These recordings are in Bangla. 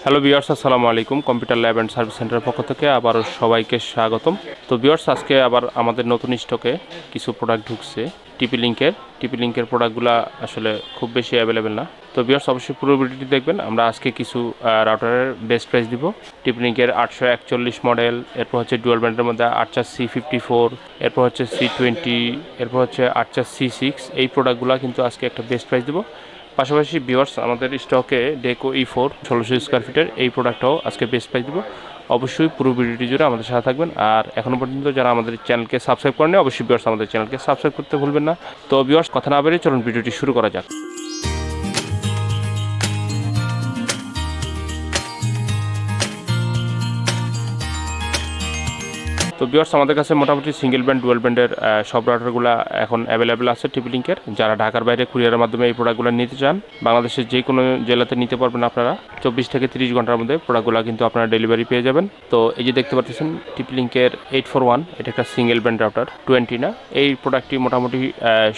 হ্যালো ভিউয়ার্স, আসসালামু আলাইকুম। কম্পিউটার ল্যাব অ্যান্ড সার্ভিস সেন্টারের পক্ষ থেকে আবারও সবাইকে স্বাগতম। তো ভিউয়ার্স, আজকে আবার আমাদের নতুন স্টকে কিছু প্রোডাক্ট ঢুকছে টিপি লিঙ্কের প্রোডাক্টগুলো আসলে খুব বেশি অ্যাভেলেবেল না। তো ভিউয়ার্স, অবশ্যই পুরো ভিডিওটি দেখবেন। আমরা আজকে কিছু রাউটারের বেস্ট প্রাইস দিব। টিপি লিঙ্কের 841 মডেল, এরপর হচ্ছে ডুয়াল ব্যান্ডের মধ্যে আর্চার C54, এরপর হচ্ছে C20, এরপর হচ্ছে আর্চার C6। এই প্রোডাক্টগুলো কিন্তু আজকে একটা বেস্ট প্রাইস দিব। পাশাপাশি ভিউয়ার্স, আমাদের স্টকে ডেকো E4 1600 স্কোয়ার ফিটের এই প্রোডাক্টটাও আজকে বেস্ট প্রাইস দিব। অবশ্যই পুরো ভিডিওটি জুড়ে আমাদের সাথে থাকবেন। আর এখনও পর্যন্ত যারা আমাদের চ্যানেলকে সাবস্ক্রাইব করেনি, অবশ্যই ভিউয়ার্স আমাদের চ্যানেলকে সাবস্ক্রাইব করতে ভুলবেন না। তো ভিউয়ার্স, কথা না বেরিয়ে চলুন ভিডিওটি শুরু করা যাক। তো ভিউয়ার্স, আমাদের কাছে মোটামুটি সিঙ্গেল ব্যান্ড ডুয়াল ব্যান্ডের সব রাউটারগুলো এখন অ্যাভেলেবেল আছে টিপি লিঙ্কের। যারা ঢাকার বাইরে কুরিয়ারের মাধ্যমে এই প্রোডাক্টগুলো নিতে চান, বাংলাদেশের যে কোনো জেলাতে নিতে পারবেন আপনারা। 24 থেকে 30 ঘন্টার মধ্যে প্রোডাক্টগুলো কিন্তু আপনারা ডেলিভারি পেয়ে যাবেন। তো এই যে দেখতে পাচ্ছেন টিপি লিঙ্কের 841, এটা একটা সিঙ্গেল ব্যান্ড রাউটার 20 না। এই প্রোডাক্টটি মোটামুটি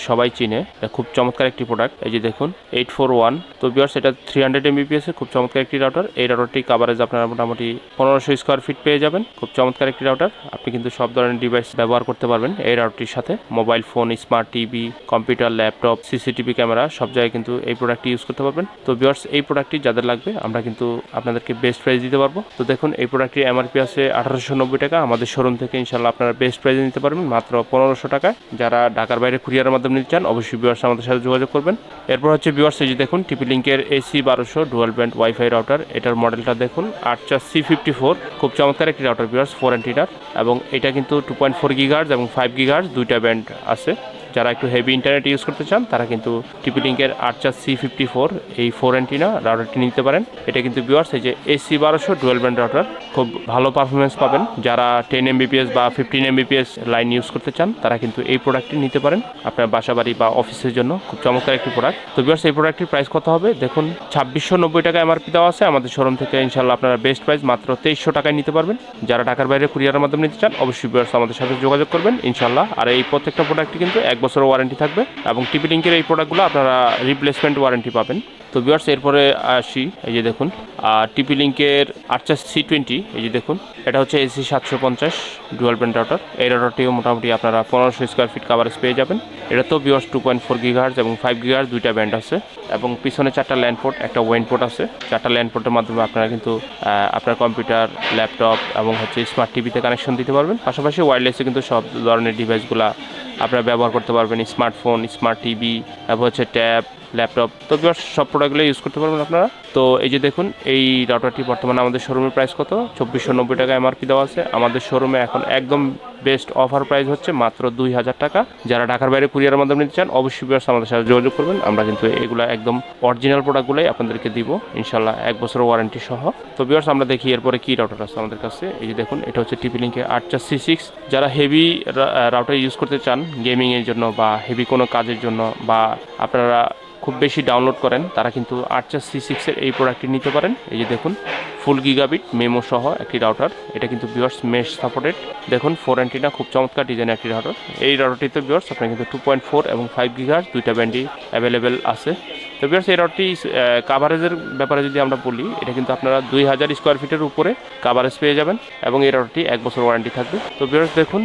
সবাই চিনে, খুব চমৎকার একটি প্রোডাক্ট। এই যে দেখুন 841। তো ভিউয়ার্স, এটা 300 Mbps খুব চমৎকার একটি রাউটার। এই রাউটারটি কাভারেজ আপনারা মোটামুটি 1500 স্কোয়ার ফিট পেয়ে যাবেন। খুব চমৎকার একটি রাউটার। আপনি কিন্তু সব ধরনের ডিভাইস ব্যবহার করতে পারবেন এই রাউটারটির সাথে। Mobile phone, smart TV, computer, laptop, CCTV camera সব জায়গায় কিন্তু এই প্রোডাক্টটি ইউজ করতে পারবেন। তো ভিউয়ার্স, এই প্রোডাক্টটি যাদের লাগবে আমরা কিন্তু আপনাদেরকে বেস্ট প্রাইস দিতে পারবো। তো দেখুন, এই প্রোডাক্টটির এমআরপি আছে 1890 টাকা। আমাদের শোরুম থেকে ইনশাল্লাহ আপনারা বেস্ট প্রাইসে নিতে পারবেন মাত্র 1500 টাকায়। যারা ঢাকার বাইরে কুরিয়ারের মাধ্যমে নিতে চান, অবশ্যই ভিউয়ার্স আমাদের সাথে যোগাযোগ করবেন। এরপর হচ্ছে ভিউয়ার্স, এই যে দেখুন টিপি লিঙ্কের AC1200 dual band wifi router. এটার মডেলটা দেখুন আর্চার C54। খুব চমৎকার একটি রাউটার ভিউয়ার্স, 4 অ্যান্টিনার। এবং এটা কিন্তু 2.4 গিগাহার্জ এবং 5 গিগাহার্জ দুইটা ব্যান্ড আছে। যারা একটু হেভি ইন্টারনেট ইউজ করতে চান তারা কিন্তু টিপি লিঙ্কের আর্চার C54 এই 4 অ্যান্টিনা রাউটারটি নিতে পারেন। এটা কিন্তু ভিউয়ার্স, এই যে AC1200 ডুয়াল ব্যান্ড রাউটার, খুব ভালো পারফরমেন্স পাবেন। যারা 10 Mbps বা 15 Mbps লাইন ইউজ করতে চান তারা কিন্তু এই প্রোডাক্টটি নিতে পারেন আপনার বাসাবাড়ি বা অফিসের জন্য। খুব চমৎকার একটি প্রোডাক্ট। তো ভিউয়ার্স, এই প্রোডাক্টটির প্রাইস কত হবে দেখুন, 2690 টাকা এমআরপি দেওয়া আছে। আমাদের শোরুম থেকে ইনশাল্লাহ আপনারা বেস্ট প্রাইস মাত্র 2300 টাকায় নিতে পারবেন। যারা ঢাকার বাইরে কুরিয়ারের মাধ্যমে নিতে চান, অবশ্যই ভিউয়ার্স আমাদের সাথে যোগাযোগ করবেন ইনশাল্লাহ। আর এই প্রত্যেকটা প্রোডাক্টটি কিন্তু 1 বছরের ওয়ারেন্টি থাকবে এবং টিপি লিঙ্কের এই প্রোডাক্টগুলো আপনারা রিপ্লেসমেন্ট ওয়ারেন্টি পাবেন। তো ভিউয়ার্স, এরপরে আসি, এই যে দেখুন টিপি লিঙ্কের আর্চার C20। এই যে দেখুন, এটা হচ্ছে AC750 ডুয়াল ব্যান্ড রাউটার। এই রাউটারটিও মোটামুটি আপনারা 1500 স্কোয়ার ফিট কাভারেজ পেয়ে যাবেন। এটা তো ভিউয়ার্স 2.4 গিগাহার্জ এবং 5 গিগাহার্জ দুইটা ব্যান্ড আছে এবং পিছনে 4টা ল্যান্ড পোর্ট, একটা ওয়েন পোর্ট আছে। 4টা ল্যান্ড পোর্টের মাধ্যমে আপনারা কিন্তু আপনার কম্পিউটার, ল্যাপটপ এবং হচ্ছে স্মার্ট টিভিতে কানেকশন দিতে পারবেন। পাশাপাশি ওয়্যারলেসে কিন্তু সব ধরনের ডিভাইসগুলো আপনারা ব্যবহার করতে পারবেন। স্মার্টফোন, স্মার্ট টিভি, তারপর হচ্ছে ট্যাব, ল্যাপটপ। তো ভিউয়ার্স, সব প্রোডাক্টগুলো ইউজ করতে পারবেন আপনারা। তো এই যে দেখুন, এই রাউটারটি বর্তমানে আমাদের শোরুমের প্রাইস কত, 2490 টাকা এমআরপি দেওয়া আছে। আমাদের শোরুমে এখন একদম বেস্ট অফার প্রাইস হচ্ছে মাত্র 2000 টাকা। যারা ঢাকার বাইরে কুরিয়ারের মাধ্যমে নিতে চান, অবশ্যই ভিউয়ার্স আমাদের সাথে যোগাযোগ করবেন। আমরা কিন্তু এগুলো একদম অরিজিনাল প্রোডাক্টগুলোই আপনাদেরকে দিব ইনশাল্লাহ, 1 বছরের ওয়ারেন্টি সহ। তো ভিউয়ার্স, আমরা দেখি এরপরে কি রাউটার আছে আমাদের কাছে। এই যে দেখুন, এটা হচ্ছে টিপি লিঙ্কের আর্চার C6। যারা হেভি রাউটার ইউজ করতে চান গেমিংয়ের জন্য বা হেভি কোনো কাজের জন্য, বা আপনারা খুব বেশি ডাউনলোড করেন, তারা কিন্তু আর্চার C6 এর এই প্রোডাক্টটি নিতে পারেন। এই যে দেখুন, ফুল গিগাবিট মেমো সহ একটি রাউটার। এটা কিন্তু ভিউয়ার্স মেশ সাপোর্টেড। দেখুন 4 অ্যান্টিনা, খুব চমৎকার ডিজাইনের একটি রাউটার। এই রাউটারটিতে ভিউয়ার্স আপনার কিন্তু 2.4 এবং 5 গিগাহার্জ দুইটা ব্যান্ডই অ্যাভেলেবেল আছে। তো ভিউয়ার্স, এই রাউটারটি কাভারেজের ব্যাপারে যদি আমরা বলি, এটা কিন্তু আপনারা 2000 স্কোয়ার ফিটের উপরে কাভারেজ পেয়ে যাবেন এবং এই রাউটারটি 1 বছর ওয়ারেন্টি থাকবে। তো ভিউয়ার্স দেখুন,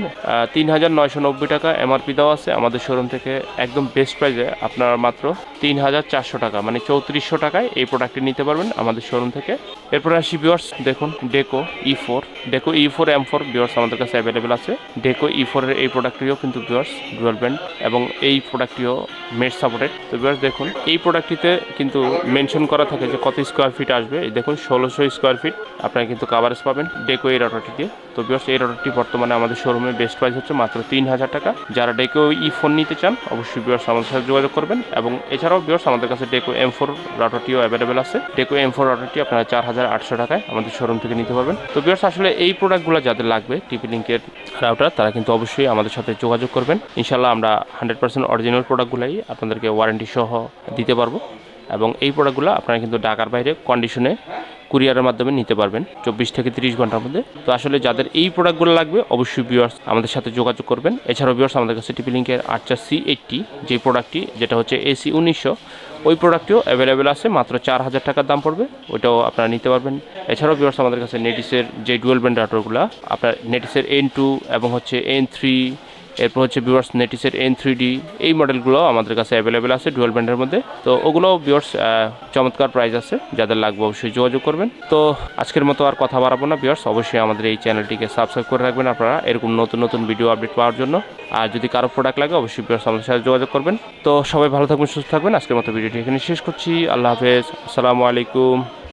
3990 টাকা এমআরপি দেওয়া আছে। আমাদের শোরুম থেকে একদম বেস্ট প্রাইসে আপনারা মাত্র 3400 টাকা, মানে 3400 টাকায় এই প্রোডাক্টটি নিতে পারবেন আমাদের শোরুম থেকে। এরপরে আসি ভিউয়ার্স, দেখুন ডেকো E4 M4 ভিউয়ার্স আমাদের কাছে অ্যাভেলেবেল আছে। ডেকো E4 এর এই প্রোডাক্টটিও কিন্তু ভিউয়ার্স ডুয়াল ব্যান্ড এবং এই প্রোডাক্টটিও মেশ সাপোর্টেড। তো ভিউয়ার্স দেখুন, এই প্রোডাক্টটিতে কিন্তু মেনশন করা থাকে যে কত স্কোয়ার ফিট আসবে। এই দেখুন 1600 স্কোয়ার ফিট আপনারা কিন্তু কাভারেজ পাবেন ডেকো এই রাউটারটিতে। তো ভিউয়ার্স, এই রাউটারটি বর্তমানে আমাদের শোরুমে বেস্ট প্রাইস হচ্ছে মাত্র 3000 টাকা। যারা ডেকো E4 নিতে চান, অবশ্যই ভিউয়ার্স আমাদের সাথে যোগাযোগ করবেন। এবং এছাড়াও ভিউয়ার্স আমাদের কাছে ডেকো M4 রাউটারটিও অ্যাভেলেবেল আছে। ডেকো M4 রাউটারটি আপনারা 4800 টাকায় আমাদের শোরুম থেকে নিতে পারবেন। তো ভিউয়ার্স, আসলে এই প্রোডাক্টগুলো যাদের লাগবে টিপি লিঙ্কের রাউটার, তারা কিন্তু অবশ্যই আমাদের সাথে যোগাযোগ করবেন ইনশাল্লাহ। আমরা 100% অরিজিনাল প্রোডাক্টগুলোই আপনাদেরকে ওয়ারেন্টি সহ দিতে পারবো এবং এই প্রোডাক্টগুলো আপনারা কিন্তু ঢাকার বাইরে কন্ডিশনে কুরিয়ারের মাধ্যমে নিতে পারবেন 24 থেকে 30 ঘন্টার মধ্যে। তো আসলে যাদের এই প্রোডাক্টগুলো লাগবে অবশ্যই ভিউয়ার্স আমাদের সাথে যোগাযোগ করবেন। এছাড়াও ভিউয়ার্স আমাদের কাছে টিপি লিঙ্কের C80 যে প্রোডাক্টটি, যেটা হচ্ছে AC 1900, ওই প্রোডাক্টটিও অ্যাভেলেবেল আছে, মাত্র 4000 টাকার দাম পড়বে, ওইটাও আপনারা নিতে পারবেন। এছাড়াও ভিউয়ার্স আমাদের কাছে নেটিসের যে ডুয়েল ব্যান্ড রাউটারগুলো, আপনার নেটিসের N2 এবং হচ্ছে N3, এরপর হচ্ছে ভিউয়ার্স নেটিসের N3D, এই মডেলগুলো আমাদের কাছে অ্যাভেলেবেল আছে ডুয়েল ব্যান্ডের মধ্যে। তো ওগুলোও ভিউয়ার্স চমৎকার প্রাইস আছে, যাদের লাগবে অবশ্যই যোগাযোগ করবেন। তো আজকের মতো আর কথা বাড়াবো না ভিউয়ার্স, অবশ্যই আমাদের এই চ্যানেলটিকে সাবস্ক্রাইব করে রাখবেন আপনারা এরকম নতুন নতুন ভিডিও আপডেট পাওয়ার জন্য। আর যদি কারো প্রোডাক্ট লাগে অবশ্যই ভিউয়ার্স আমাদের সাথে যোগাযোগ করবেন। তো সবাই ভালো থাকবেন, সুস্থ থাকবেন। আজকের মতো ভিডিওটি এখানে শেষ করছি। আল্লাহ হাফেজ, আসসালামু আলাইকুম।